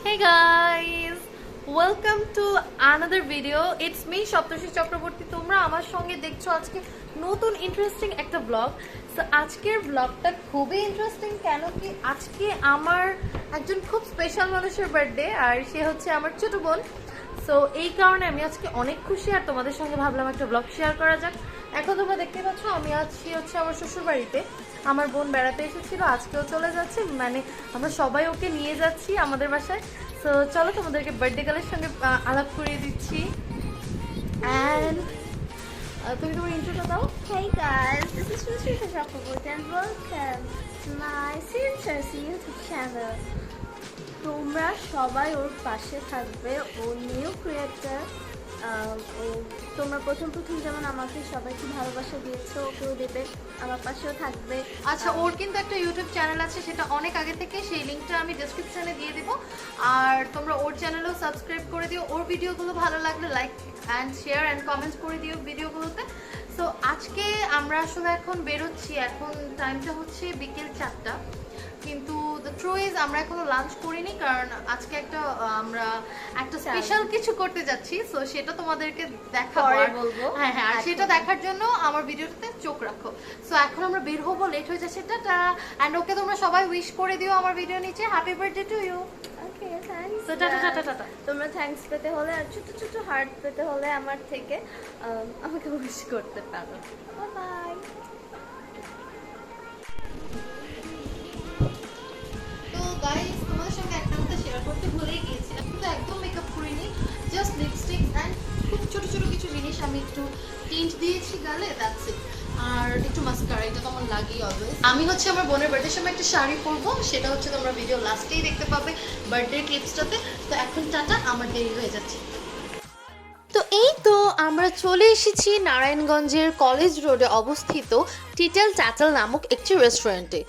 Hey guys, welcome to another video. It's me সপ্তর্ষি চক্রবর্তী। তোমরা আমার সঙ্গে দেখছো আজকে নতুন ইন্টারেস্টিং একটা ব্লগ। সো আজকের ব্লগটা খুবই ইন্টারেস্টিং, কেন কি আজকে আমার একজন খুব স্পেশাল মানুষের বার্থডে, আর সে হচ্ছে আমার ছোট বোন। সো এই কারণে আমি আজকে অনেক খুশি, আর তোমাদের সঙ্গে ভাবলাম একটা ব্লগ শেয়ার করা যাক। এখন তোমরা দেখতে পাচ্ছ আমি আছি হচ্ছে আমার শ্বশুর বাড়িতে। আমার বোন বেড়াতে এসেছিল, আজকেও চলে যাচ্ছে, মানে আমরা সবাই ওকে নিয়ে যাচ্ছি আমাদের বাসায়। সো চলো তোমাদেরকে বার্থডে গার্লের সঙ্গে আলাপ করিয়ে দিচ্ছি। অ্যান্ড তুমি তোমার ইন্ট্রোটা দাও। Hey guys, this is Rushrika Chakraborty and welcome to my Seriously YouTube channel. তোমরা সবাই ওর পাশে থাকবে, ও নিউ ক্রিয়েটার। তোমরা প্রথম যেমন আমাকে সবাইকে ভালোবাসা দিয়েছো, ওকেও দেবে, আমার পাশেও থাকবে। আচ্ছা, ওর কিন্তু একটা ইউটিউব চ্যানেল আছে, সেটা অনেক আগে থেকে, সেই লিঙ্কটা আমি ডেসক্রিপশনে দিয়ে দেবো। আর তোমরা ওর চ্যানেলেও সাবস্ক্রাইব করে দিও। ওর ভিডিওগুলো ভালো লাগলে like and share and comments করে দিও ভিডিওগুলোতে। সো আজকে আমরা আসলে এখন বেরোচ্ছি, এখন টাইমটা হচ্ছে বিকেল 4টা, কিন্তু দ্য ট্রু ইজ আমরা এখনো লাঞ্চ করিনি, কারণ আজকে আমরা একটা স্পেশাল কিছু করতে যাচ্ছি। সো সেটা তোমাদেরকে দেখাবো, হ্যাঁ হ্যাঁ, আর সেটা দেখার জন্য আমার ভিডিওটাতে চোখ রাখো। সো এখন আমরা বের হবো, লেট হয়ে যাচ্ছে, টাটা। অ্যান্ড ওকে তোমরা সবাই উইশ করে দিও আমার ভিডিও নিচে, happy birthday to you. Okay, thanks. So tata tata tata. তোমরা থ্যাঙ্কস পেতে হলে আর ছোট ছোট হার্ট পেতে হলে আমার থেকে আমাকে উইশ করতে পারো। বাই। গাইস, তোমাদের সঙ্গে একটা কথা শেয়ার করতে ভুলেই গিয়েছিলাম, কিন্তু একদম মেকআপ করিনি, জাস্ট লিপস্টিক অ্যান্ড খুব ছোট ছোট কিছু জিনিস আমি একটু টিন্ট দিয়েছি গালে, দ্যাটস ইট। আর একটু মাস্কারা, এটা তো আমার লাগেই অলওয়েজ। আমি হচ্ছে আমার বোনের বার্থডের সময় একটা শাড়ি পরবো, সেটা হচ্ছে তোমরা ভিডিও লাস্টেই দেখতে পাবে বার্থডে ক্লিপসটাতে। তো এখন টাটা, আমার দেরি হয়ে যাচ্ছে। তো এই তো আমরা চলে এসেছি নারায়ণগঞ্জের কলেজ রোডে অবস্থিত টিটেল ট্যাটেল নামক একটি রেস্টুরেন্টে।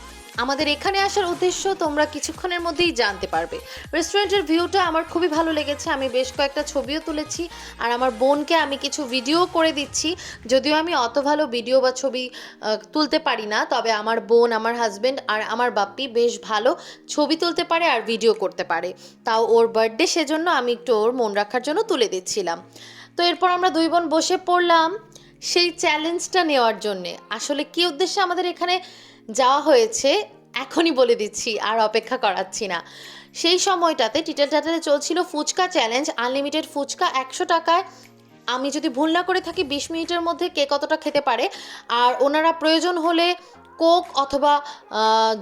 আমাদের এখানে আসার উদ্দেশ্য তোমরা কিছুক্ষণের মধ্যেই জানতে পারবে। রেস্টুরেন্টের ভিউটা আমার খুবই ভালো লেগেছে, আমি বেশ কয়েকটা ছবিও তুলেছি, আর আমার বোনকে আমি কিছু ভিডিও করে দিচ্ছি। যদিও আমি অত ভালো ভিডিও বা ছবি তুলতে পারি না, তবে আমার বোন, আমার হাজব্যান্ড আর আমার বাপ্পি বেশ ভালো ছবি তুলতে পারে আর ভিডিও করতে পারে। তাও ওর বার্থডে, সেজন্য আমি একটু ওর মন রাখার জন্য তুলে দিচ্ছিলাম। তো এরপর আমরা দুই বোন বসে পড়লাম সেই চ্যালেঞ্জটা নেওয়ার জন্যে। আসলে কী উদ্দেশ্যে আমাদের এখানে যাওয়া হয়েছে এখনই বলে দিচ্ছি, আর অপেক্ষা করাচ্ছি না। সেই সময়টাতে টিটেল টাটেলে চলছিল ফুচকা চ্যালেঞ্জ, আনলিমিটেড ফুচকা 100 টাকায়। আমি যদি ভুল না করে থাকি 20 মিনিটের মধ্যে কে কতটা খেতে পারে, আর ওনারা প্রয়োজন হলে কোক অথবা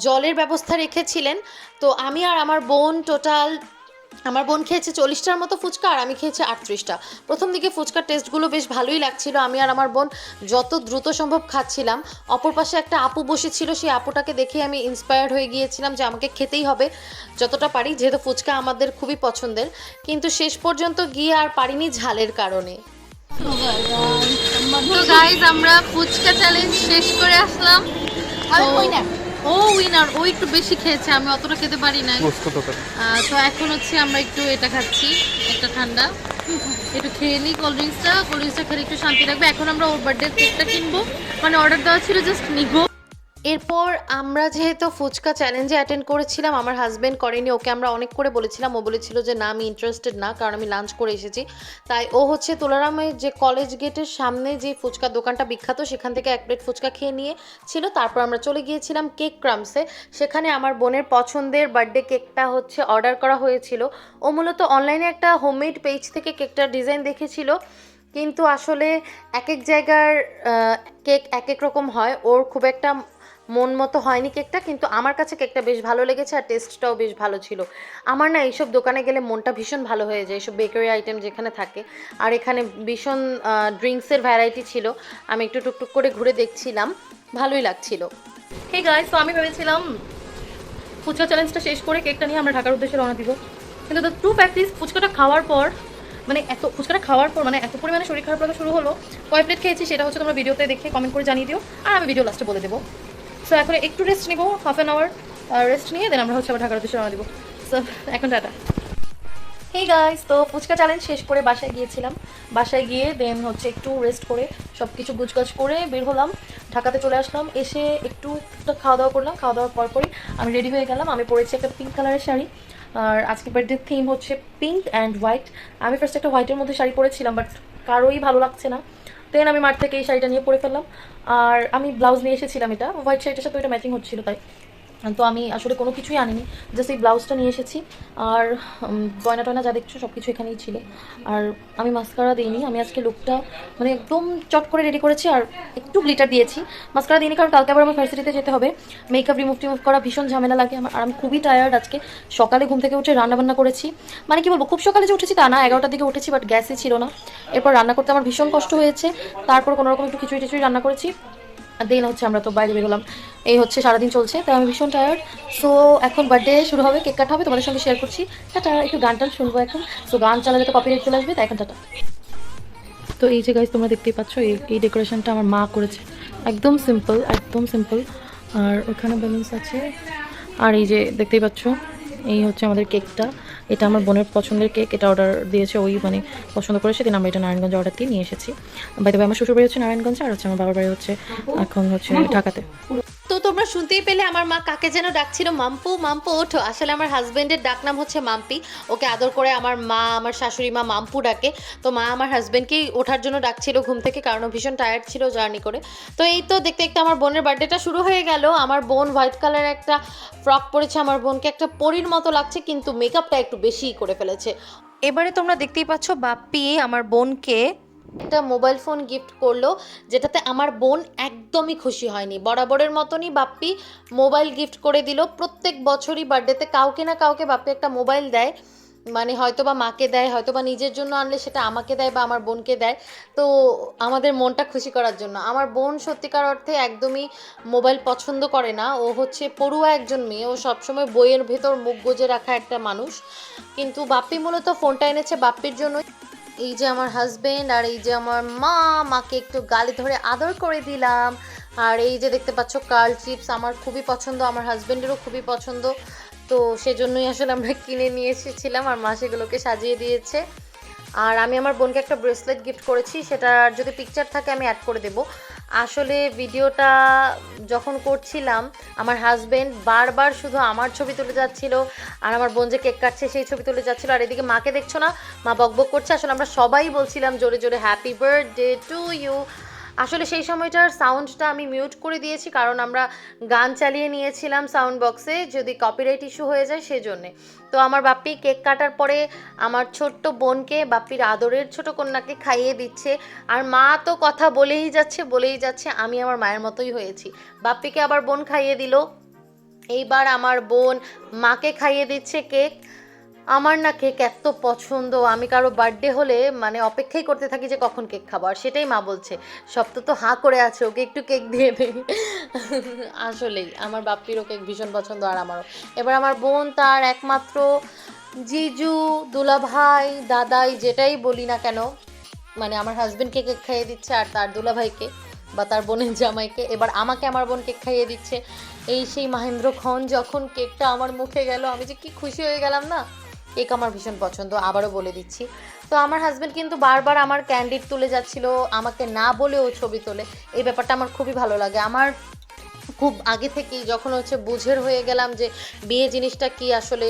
জলের ব্যবস্থা রেখেছিলেন। তো আমি আর আমার বোন আমার বোন খেয়েছে 40টার মতো ফুচকা, আর আমি খেয়েছি 38টা। প্রথম দিকে ফুচকার টেস্টগুলো বেশ ভালোই লাগছিল, আমি আর আমার বোন যত দ্রুত সম্ভব খাচ্ছিলাম। অপর পাশে একটা আপু বসেছিল, সেই আপুটাকে দেখে আমি ইন্সপায়ার্ড হয়ে গিয়েছিলাম যে আমাকে খেতেই হবে যতটা পারি, যেহেতু ফুচকা আমাদের খুবই পছন্দের। কিন্তু শেষ পর্যন্ত গিয়ে আর পারিনি ঝালের কারণে। তো গাইজ, আমরা ফুচকা চ্যালেঞ্জ শেষ করে আসলাম। ও উইনার, ও একটু বেশি খেয়েছে, আমি অতটা খেতে পারি না। তো এখন হচ্ছে আমরা একটু এটা খাচ্ছি, একটা ঠান্ডা একটু খেয়ে নিই। কোল্ড ড্রিঙ্কসটা খেলে একটু শান্তি লাগবে। এখন আমরা ওর বার্থডে কেকটা কিনবো, মানে অর্ডার দেওয়া ছিল, জাস্ট নিবো। এরপর আমরা যেহেতু ফুচকা চ্যালেঞ্জে অ্যাটেন্ড করেছিলাম, আমার হাজব্যান্ড করেনি, ওকে আমরা অনেক করে বলেছিলাম, ও বলেছিল যে না আমি ইন্টারেস্টেড না, কারণ আমি লাঞ্চ করে এসেছি। তাই ও হচ্ছে তুলারামের যে কলেজ গেটের সামনে যে ফুচকার দোকানটা বিখ্যাত, সেখান থেকে 1 প্লেট ফুচকা খেয়ে নিয়েছিল। তারপর আমরা চলে গিয়েছিলাম কেক ক্রামসে, সেখানে আমার বোনের পছন্দের বার্থডে কেকটা হচ্ছে অর্ডার করা হয়েছিল। ও মূলত অনলাইনে একটা হোমমেড পেজ থেকে কেকটার ডিজাইন দেখেছিল, কিন্তু আসলে এক এক জায়গার কেক এক এক রকম হয়, ওর খুব একটা মন মতো হয়নি কেকটা, কিন্তু আমার কাছে কেকটা বেশ ভালো লেগেছে, আর টেস্টটাও বেশ ভালো ছিল। আমার না এইসব দোকানে গেলে মনটা ভীষণ ভালো হয়ে যায়, এইসব বেকারি আইটেম যেখানে থাকে। আর এখানে ভীষণ ড্রিঙ্কসের ভ্যারাইটি ছিল, আমি একটু টুকটুক করে ঘুরে দেখছিলাম, ভালোই লাগছিল। হে গাইস, তো আমি ভেবেছিলাম ফুচকা চ্যালেঞ্জটা শেষ করে কেকটা নিয়ে আমরা ঢাকার উদ্দেশ্যে রওনা দিব, কিন্তু দ্য ট্রু ফ্যাক্ট ইজ ফুচকাটা খাওয়ার পর মানে এত পরিমাণে শরীর খারাপ লাগা শুরু হলো। কয় প্লেট খেয়েছি সেটা হচ্ছে তোমরা ভিডিওতে দেখে কমেন্ট করে জানিয়ে দিও, আর আমি ভিডিও লাস্টে বলে দেবো। সো এখন একটু রেস্ট নিবো, হাফ অ্যান আওয়ার রেস্ট নিয়ে দেন আমরা হচ্ছে আবার ঢাকার উদ্দেশ্যে রওনা দিব। সো এখন টাটা। হেই গাইস, তো ফুচকা চ্যালেঞ্জ শেষ করে বাসায় গিয়েছিলাম। বাসায় গিয়ে দেন হচ্ছে একটু রেস্ট করে সব কিছু গুছগাছ করে বের হলাম, ঢাকাতে চলে আসলাম। এসে একটু খাওয়া দাওয়া করলাম, খাওয়া দাওয়ার পরপরই আমি রেডি হয়ে গেলাম। আমি পরেছি একটা পিঙ্ক কালারের শাড়ি, আর আজকে বার্থডে থিম হচ্ছে পিঙ্ক অ্যান্ড হোয়াইট। আমি ফার্স্ট একটা হোয়াইটের মধ্যে শাড়ি পরেছিলাম, বাট কারোই ভালো লাগছে না। দেন আমি মাঠ থেকে এই শাড়িটা নিয়ে পরে ফেললাম। আর আমি ব্লাউজ নিয়ে এসেছিলাম, এটা হোয়াইট শাড়িটার সাথে ওইটা ম্যাচিং হচ্ছিল তাই। তো আমি আসলে কোনো কিছুই আনিনি, জাস্ট এই ব্লাউজটা নিয়ে এসেছি। আর গয়না টয়না যা দেখছো সব কিছু এখানেই ছিল। আর আমি মাস্কারা দিইনি, আমি আজকে লুকটা মানে একদম চট করে রেডি করেছি। আর একটু গ্লিটার দিয়েছি, মাস্কারা দিইনি কারণ কালকে আবার আমার ভার্সিটিতে যেতে হবে। মেকআপ রিমুভ করা ভীষণ ঝামেলা লাগে আমার। আর আমি খুবই টায়ার্ড আজকে। সকালে ঘুম থেকে উঠে রান্নাবান্না করেছি, মানে কি বলবো, খুব সকালে যে উঠেছি তা না, 11টার দিকে উঠেছি, বাট গ্যাসই ছিল না। এরপর রান্না করতে আমার ভীষণ কষ্ট হয়েছে। তারপর কোনোরকম একটু খিচুড়ি টিচুড়ি রান্না করেছি। দেন হচ্ছে আমরা তো বাইরে বেরোলাম। এই হচ্ছে সারাদিন চলছে, তাই আমি ভীষণ টায়ার্ড। সো এখন বার্থডে শুরু হবে, কেক কাটা হবে, তোমাদের সঙ্গে শেয়ার করছি। টাটা, একটু গান টান শুনবো এখন। সো গান চালালে তো কপিরাইট চলে আসবে, তাই এখন টাটা। তো এই যে গাইজ তোমরা দেখতেই পাচ্ছ, এই ডেকোরেশনটা আমার মা করেছে, একদম সিম্পল, একদম সিম্পল। আর ওখানে ব্যালেন্স আছে। আর এই যে দেখতেই পাচ্ছ, এই হচ্ছে আমাদের কেকটা। এটা আমার বোনের পছন্দের কেক, এটা অর্ডার দিয়েছে ওই, মানে পছন্দ করে, সেদিন আমরা এটা নারায়ণগঞ্জে অর্ডার দিয়ে নিয়ে এসেছি। বাইরে আমার শ্বশুর বাড়ি হচ্ছে নারায়ণগঞ্জে, আর হচ্ছে আমার বাবার বাড়ি হচ্ছে এখন হচ্ছে ঢাকাতে। তো তোমরা শুনতেই পেলে আমার মা কাকে যেন ডাকছিল, মাম্পু মাম্পু ওঠো। আসলে আমার হাজবেন্ডের ডাকনাম হচ্ছে মাম্পি, ওকে আদর করে আমার মা, আমার শাশুড়ি মা মাম্পু ডাকে। তো মা আমার হাজবেন্ডকেই ওঠার জন্য ডাকছিল ঘুম থেকে, কারণ ও ভীষণ টায়ার্ড ছিল জার্নি করে। তো এই তো দেখতে দেখতে আমার বোনের বার্থডেটা শুরু হয়ে গেল। আমার বোন হোয়াইট কালারের একটা ফ্রক পরেছে, আমার বোনকে একটা পরীর মতো লাগছে, কিন্তু মেকআপটা একটু বেশিই করে ফেলেছে। এবারে তোমরা দেখতেই পাচ্ছ বাপ্পি আমার বোনকে একটা মোবাইল ফোন গিফট করলো, যেটাতে আমার বোন একদমই খুশি হয়নি। বরাবরের মতনই বাপ্পি মোবাইল গিফট করে দিল। প্রত্যেক বছরই বার্থডেতে কাউকে না কাউকে বাপ্পি একটা মোবাইল দেয়, মানে হয়তো বা মাকে দেয়, হয়তো বা নিজের জন্য আনলে সেটা আমাকে দেয় বা আমার বোনকে দেয়। তো আমাদের মনটা খুশি করার জন্য। আমার বোন সত্যিকার অর্থে একদমই মোবাইল পছন্দ করে না, ও হচ্ছে পড়ুয়া একজন মেয়ে, ও সবসময় বইয়ের ভেতর মুখ গুজে রাখা একটা মানুষ। কিন্তু বাপ্পি মূলত ফোনটা এনেছে বাপ্পির জন্য। এই যে আমার হাজবেন্ড আর এই যে আমার মা, মাকে একটু গালে ধরে আদর করে দিলাম। আর এই যে দেখতে পাচ্ছ কার্ল চিপস আমার খুবই পছন্দ, আমার হাজবেন্ডেরও খুবই পছন্দ। তো সেজন্যই আসলে আমরা কিনে নিয়ে এসেছিলাম, আর মা সেগুলোকে সাজিয়ে দিয়েছে। আর আমি আমার বোনকে একটা ব্রেসলেট গিফট করেছি, সেটার যদি পিকচার থাকে আমি অ্যাড করে দেবো। আসলে ভিডিওটা যখন করছিলাম আমার হাজবেন্ড বারবার শুধু আমার ছবি তুলে যাচ্ছিল, আর আমার বোন যে কেক কাটছে সেই ছবি তুলে যাচ্ছিল। আর এদিকে মাকে দেখছো না, মা বকবক করছে। আসলে আমরা সবাই বলছিলাম জোরে জোরে হ্যাপি বার্থডে টু ইউ। আসলে সেই সময়টার সাউন্ডটা আমি মিউট করে দিয়েছি, কারণ আমরা গান চালিয়ে নিয়েছিলাম সাউন্ড বক্সে, যদি কপিরাইট ইস্যু হয়ে যায় সেজন্যে। তো আমার বাপ্পি কেক কাটার পরে আমার ছোট্ট বোনকে, বাপ্পির আদরের ছোট কন্যাকে খাইয়ে দিচ্ছে। আর মা তো কথা বলেই যাচ্ছে, আমি আমার মায়ের মতোই হয়েছি। বাপ্পিকে আবার বোন খাইয়ে দিল, এইবার আমার বোন মাকে খাইয়ে দিচ্ছে কেক। আমার না কেক এত পছন্দ, আমি কারো বার্থডে হলে মানে অপেক্ষাই করতে থাকি যে কখন কেক খাবো। আর সেটাই মা বলছে, সব তো হাঁ করে আছে, ওকে একটু কেক দিয়ে দে। আসলেই আমার বাপ্পিরও কেক ভীষণ পছন্দ, আর আমারও। এবার আমার বোন তার একমাত্র জিজু, দুলাভাই, দাদাই যেটাই বলি না কেন, মানে আমার হাজবেন্ডকে কেক খাইয়ে দিচ্ছে, আর তার দুলাভাইকে বা তার বোনের জামাইকে। এবার আমাকে আমার বোন কেক খাইয়ে দিচ্ছে। এই সেই মহেন্দ্র খন যখন কেকটা আমার মুখে গেল, আমি যে কি খুশি হয়ে গেলাম না। কেক আমার ভীষণ পছন্দ, আবারও বলে দিচ্ছি। তো আমার হাজবেন্ড কিন্তু বারবার আমার ক্যান্ডিড তুলে যাচ্ছিল, আমাকে না বলেও ছবি তোলে। এই ব্যাপারটা আমার খুবই ভালো লাগে। আমার খুব আগে থেকেই যখন হচ্ছে বুঝের হয়ে গেলাম যে বিয়ে জিনিসটা কি, আসলে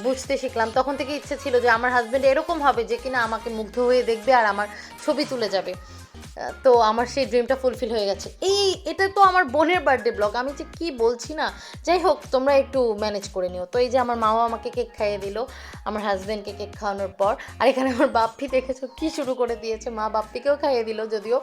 বুঝতে শিখলাম, তখন থেকে ইচ্ছে ছিল যে আমার হাজবেন্ড এরকম হবে যে কিনা আমাকে মুগ্ধ হয়ে দেখবে আর আমার ছবি তুলে যাবে। তো আমার সেই ড্রিমটা ফুলফিল হয়ে গেছে। এটা তো আমার বোনের বার্থডে ব্লগ, আমি যে কি বলছি না। যাই হোক, তোমরা একটু ম্যানেজ করে নিও। তো এই যে আমার মাও আমাকে কেক খাইয়ে দিল, আমার হাজব্যান্ডকে কেক খাওয়ানোর পর। আর এখানে আমার বাপ্পি দেখেছো কি শুরু করে দিয়েছে, মা বাপ্পিকেও খাইয়ে দিল, যদিও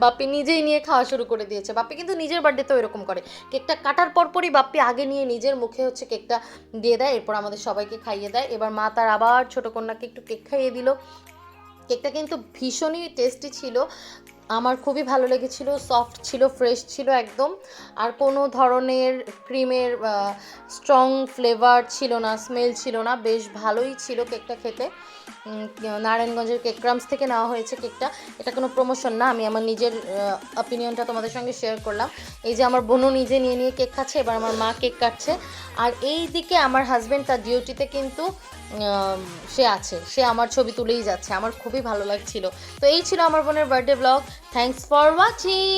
বাপ্পি নিজেই নিয়ে খাওয়া শুরু করে দিয়েছে। বাপ্পি কিন্তু নিজের বার্থডে তো এরকম করে, কেকটা কাটার পরপরই বাপ্পি আগে নিয়ে নিজের মুখে হচ্ছে কেকটা দিয়ে দেয়, এরপর আমাদের সবাইকে খাইয়ে দেয়। এবার মা তার আবার ছোটো কন্যাকে একটু কেক খাইয়ে দিল। কেকটা কিন্তু ভীষণই টেস্টি ছিল, আমার খুবই ভালো লেগেছিল, সফট ছিল, ফ্রেশ ছিল একদম। আর কোনো ধরনের ক্রিমের স্ট্রং ফ্লেভার ছিল না, স্মেল ছিল না, বেশ ভালোই ছিল কেকটা খেতে। নারায়ণগঞ্জের কেক ক্রামস থেকে নেওয়া হয়েছে কেকটা। এটা কোনো প্রমোশন না, আমি আমার নিজের অপিনিয়নটা তোমাদের সঙ্গে শেয়ার করলাম। এই যে আমার বোনও নিজে নিয়ে নিয়ে কেক খাচ্ছে, এবার আমার মা কেক কাটছে। আর এই দিকে আমার হাজব্যান্ড তার ডিউটিতে কিন্তু সে আমার ছবি তুলেই যাচ্ছে, আমার খুবই ভালো লাগছিল। তো এই ছিল আমার বোনের birthday blog. Thanks for watching.